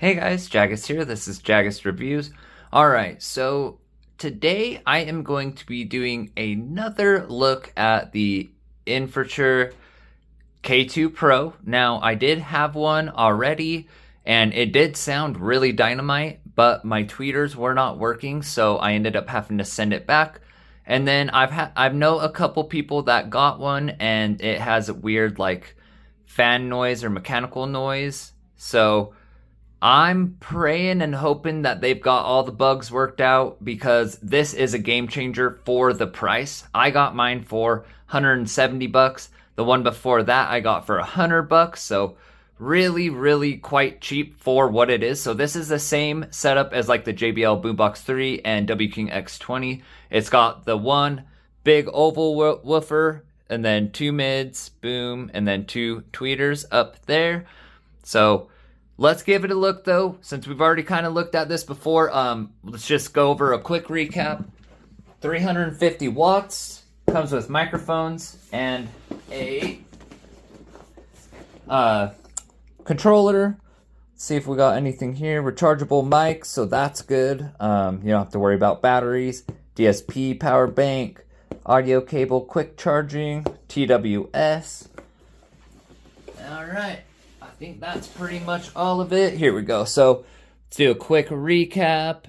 Hey guys, Jagus here. This is Jagus Reviews. Alright, so today I am going to be doing another look at the Infurture K2 Pro. Now, I did have one already, and it did sound really dynamite, but my tweeters were not working, so I ended up having to send it back. And then I've know a couple people that got one, and it has a weird like fan noise or mechanical noise. So I'm praying and hoping that they've got all the bugs worked out, because this is a game changer for the price. I got mine for 170 bucks. The one before that I got for 100 bucks. So really quite cheap for what it is. So this is the same setup as like the JBL Boombox 3 and WKing X20. It's got the one big oval woofer and then two mids, boom, and then two tweeters up there. So let's give it a look though, since we've already kind of looked at this before. Let's just go over a quick recap. 350 watts, comes with microphones and a controller. Let's see if we got anything here. Rechargeable mic, so that's good. You don't have to worry about batteries. DSP power bank, audio cable, quick charging, TWS. All right. I think that's pretty much all of it. Here we go. So let's do a quick recap.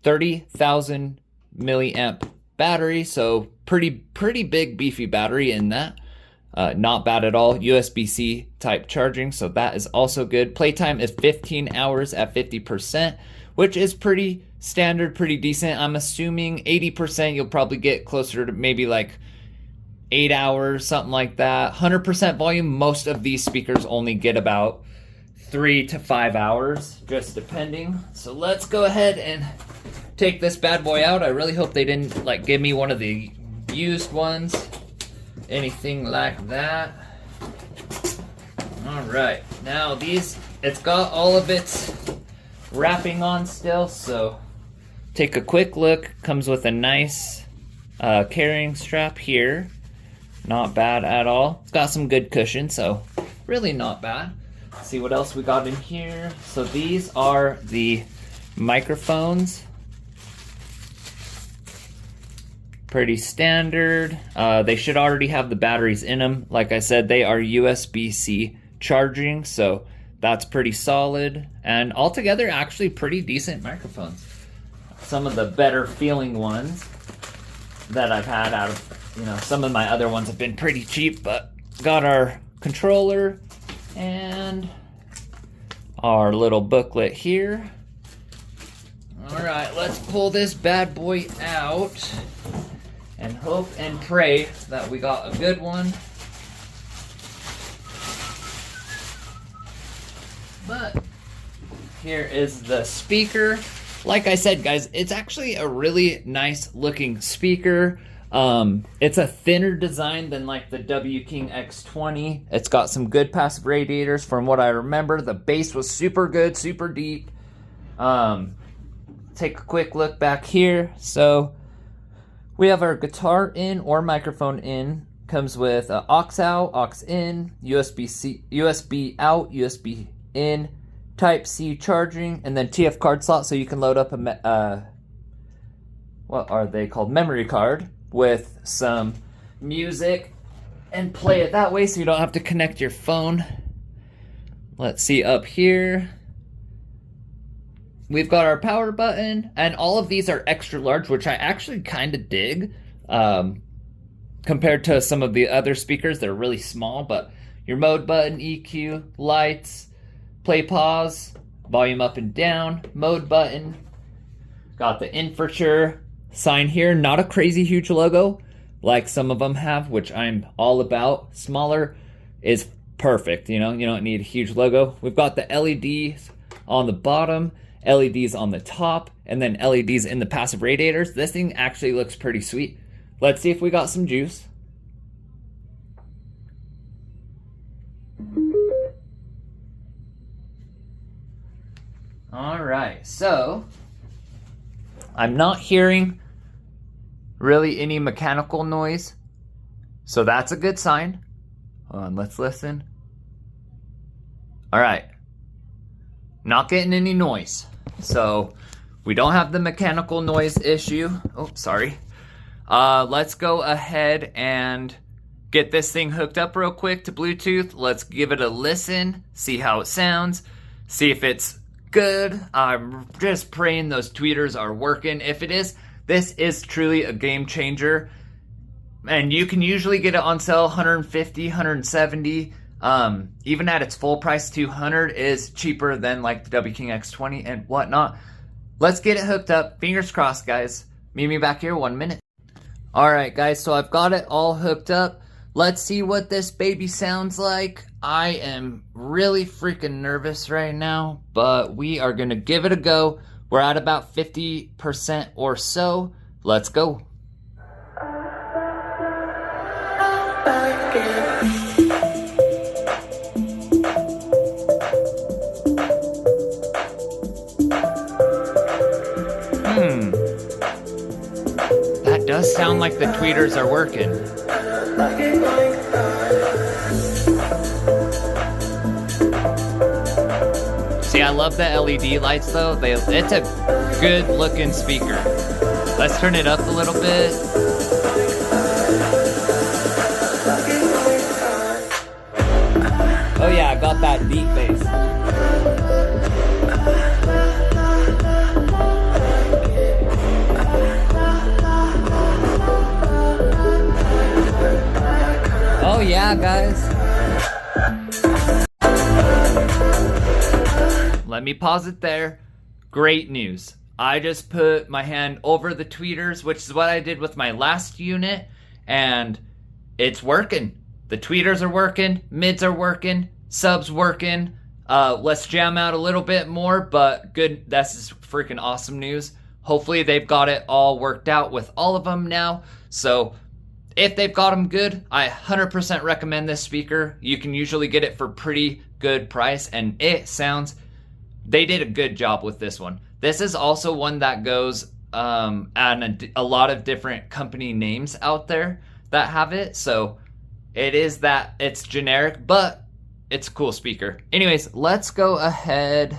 30,000 milliamp battery. So pretty big beefy battery in that. Not bad at all. USB-C type charging. So that is also good. Playtime is 15 hours at 50%, which is pretty standard, pretty decent. I'm assuming 80% you'll probably get closer to maybe like 8 hours, something like that. 100% volume, most of these speakers only get about 3 to 5 hours, just depending. So let's go ahead and take this bad boy out. I really hope they didn't like give me one of the used ones, anything like that. All right, now it's got all of its wrapping on still, so take a quick look. Comes with a nice carrying strap here. Not bad at all. It's got some good cushion, so really not bad. Let's see what else we got in here. So these are the microphones. Pretty standard. They should already have the batteries in them. Like I said, they are USB-C charging, so that's pretty solid. And altogether, actually pretty decent microphones. Some of the better feeling ones that I've had out of, some of my other ones have been pretty cheap, but got our controller and our little booklet here. All right, let's pull this bad boy out and hope and pray that we got a good one. But here is the speaker. Like I said, guys, it's actually a really nice looking speaker. It's a thinner design than like the WKing X20. It's got some good passive radiators from what I remember. The bass was super good, super deep. Take a quick look back here. So we have our guitar in or microphone in. Comes with aux out, aux in, USB out, USB in, Type-C charging, and then TF card slot, so you can load up a what are they called? Memory card with some music and play it that way, so you don't have to connect your phone. Let's see up here. We've got our power button, and all of these are extra large, which I actually kind of dig. Compared to some of the other speakers, they're really small, but your mode button, EQ, lights, play pause, volume up and down, mode button. Got the Infurture sign here. Not a crazy huge logo like some of them have, which I'm all about. Smaller is perfect, you don't need a huge logo. We've got the LEDs on the bottom, LEDs on the top, and then LEDs in the passive radiators. This thing actually looks pretty sweet. Let's see if we got some juice. All right, so I'm not hearing really any mechanical noise, so that's a good sign. Hold on, let's listen. All right, not getting any noise. So we don't have the mechanical noise issue. Oh, sorry. Let's go ahead and get this thing hooked up real quick to Bluetooth. Let's give it a listen, see how it sounds, see if it's good. I'm just praying those tweeters are working. If it is, this is truly a game changer. And you can usually get it on sale 150, 170. Even at its full price, 200 is cheaper than like the W King X20 and whatnot. Let's get it hooked up. Fingers crossed, guys. Meet me back here 1 minute. Alright, guys, so I've got it all hooked up. Let's see what this baby sounds like. I am really freaking nervous right now, but we are going to give it a go. We're at about 50% or so. Let's go. That does sound like the tweeters are working. See, I love the LED lights though. It's a good looking speaker. Let's turn it up a little bit. Oh yeah, I got that deep bass. Oh yeah, guys. Let me pause it there. Great news. I just put my hand over the tweeters, which is what I did with my last unit, and it's working. The tweeters are working, mids are working, subs working. Let's jam out a little bit more, but good. This is freaking awesome news. Hopefully they've got it all worked out with all of them now. So if they've got them good, I 100% recommend this speaker. You can usually get it for pretty good price, and it sounds, they did a good job with this one. This is also one that goes and a lot of different company names out there that have it. So it is that it's generic, but it's a cool speaker. Anyways, let's go ahead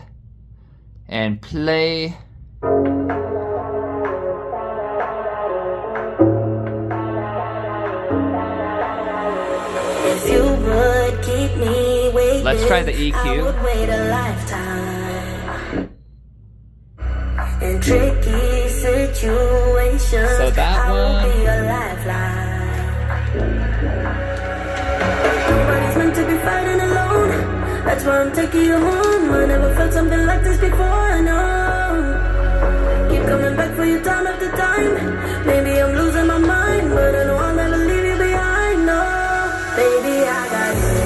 and play. If you would keep me waiting, let's try the EQ. I would wait a lifetime. In tricky situations, so that I one. will be a lifeline. Nobody's meant to be fighting alone. That's why I'm taking you home. I never felt something like this before. I know. Keep coming back for you time after time. Maybe I'm losing my mind, but I know I'll never leave you behind. No, baby, I got you.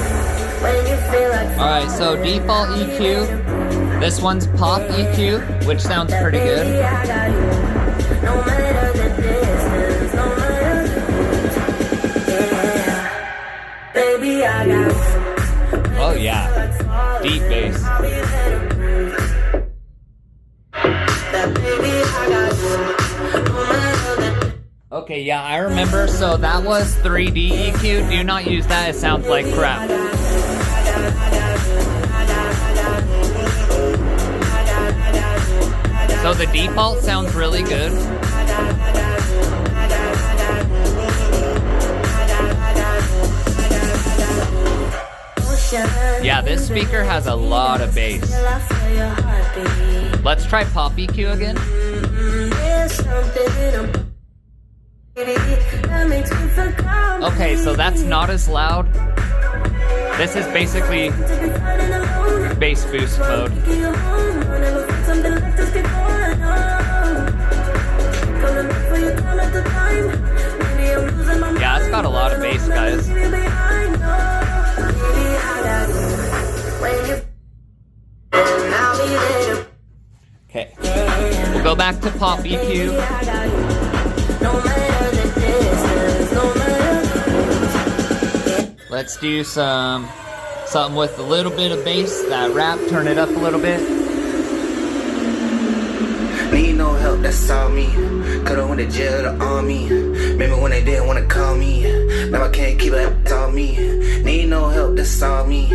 When you feel like. Alright, so default EQ. This one's pop EQ, which sounds pretty good. No matter the distance, no matter baby, I got. Oh yeah, deep bass. Okay, yeah, I remember. So that was 3D EQ. Do not use that. It sounds like crap. So the default sounds really good. Yeah, this speaker has a lot of bass. Let's try pop EQ again. Okay, so that's not as loud. This is basically bass boost mode. Yeah, it's got a lot of bass, guys. Okay, we'll go back to pop EQ. Let's do something with a little bit of bass, that rap, turn it up a little bit. Need no help, that's all me. Could've went to jail or the army. Remember when they didn't wanna call me. Now I can't keep it, that's all me. Need no help, that's all me.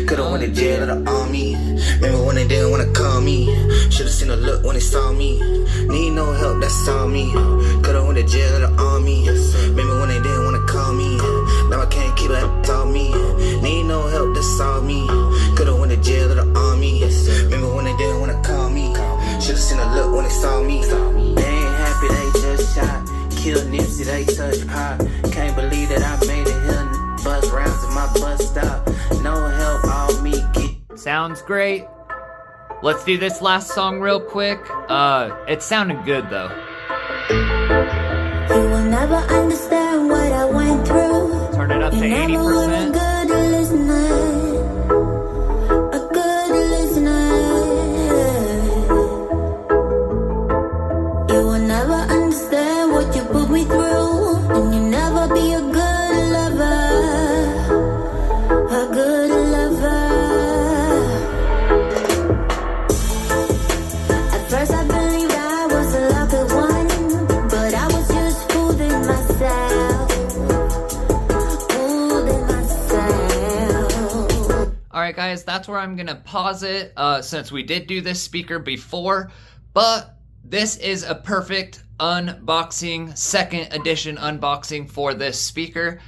Could've went to jail or the army. Remember when they didn't wanna call me. Should've seen a look when they saw me. Need no help, that's all me. Could've went to jail or the army. Remember when they didn't wanna call me. Now I can't keep it, that's all me. Need no help, that's all me. Could've went to jail or the army. Remember when they didn't wanna call me. Should've seen a look when they saw me. They ain't happy, they just shot. Killed Nipsey, they touched pop. Can't believe that I made it here. Buzz rounds in my bus stop. No help, all me get. Sounds great. Let's do this last song real quick. It sounded good though. You will never understand what I went through. Turn it up to 80%. Good listener. Put me through, and you never be a good lover, a good lover. At first I believed I was a lucky one, but I was just fooling myself, fooling myself. Alright guys, that's where I'm gonna pause it, since we did do this speaker before, but this is a perfect unboxing, second edition unboxing for this speaker.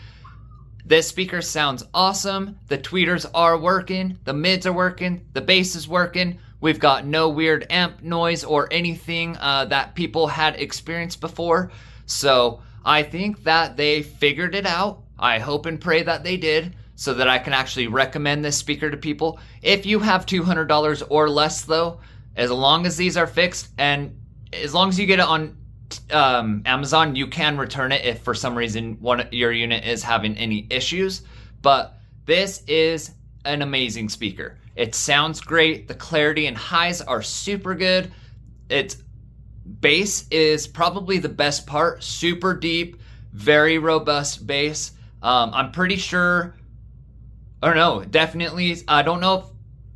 This speaker sounds awesome. The tweeters are working, the mids are working, the bass is working. We've got no weird amp noise or anything that people had experienced before. So I think that they figured it out. I hope and pray that they did, so that I can actually recommend this speaker to people. If you have $200 or less though, as long as these are fixed and as long as you get it on Amazon, you can return it if for some reason your unit is having any issues. But this is an amazing speaker. It sounds great. The clarity and highs are super good. Its bass is probably the best part. Super deep, very robust bass. I'm pretty sure, or no, definitely, I don't know if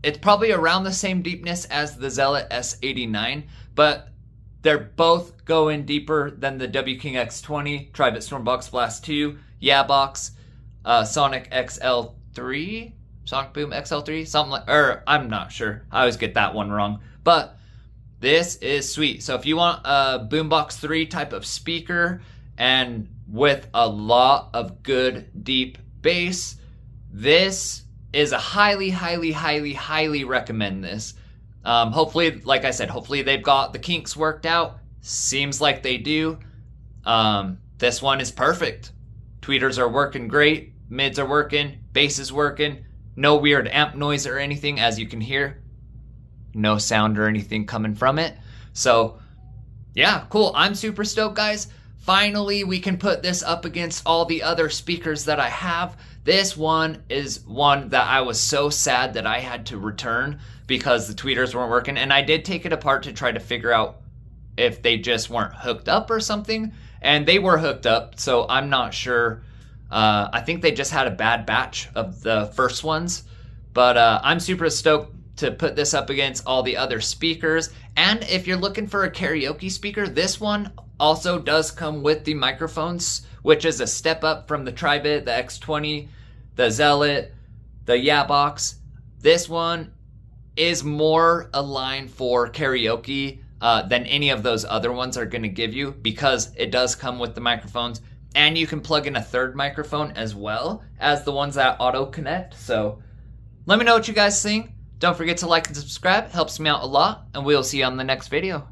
it's probably around the same deepness as the Zealot S89, but they're both going deeper than the W-King X20, Tribit Stormbox Blast 2, Yabox, Sonic XL3, Sonic Boom XL3, something like, or I'm not sure. I always get that one wrong. But this is sweet. So if you want a Boombox 3 type of speaker and with a lot of good deep bass, this is a highly, highly, highly, highly recommend this. Hopefully, like I said, hopefully they've got the kinks worked out. Seems like they do. This one is perfect. Tweeters are working great. Mids are working. Bass is working. No weird amp noise or anything, as you can hear. No sound or anything coming from it. So, yeah, cool. I'm super stoked, guys. Finally, we can put this up against all the other speakers that I have. This one is one that I was so sad that I had to return because the tweeters weren't working. And I did take it apart to try to figure out if they just weren't hooked up or something. And they were hooked up, so I'm not sure. I think they just had a bad batch of the first ones. But I'm super stoked to put this up against all the other speakers. And if you're looking for a karaoke speaker, this one also does come with the microphones, which is a step up from the Tribit, the X20, the Zealot, the Yabox. This one is more aligned for karaoke than any of those other ones are going to give you, because it does come with the microphones, and you can plug in a third microphone as well as the ones that auto connect. So let me know what you guys think. Don't forget to like and subscribe. It helps me out a lot, and we'll see you on the next video.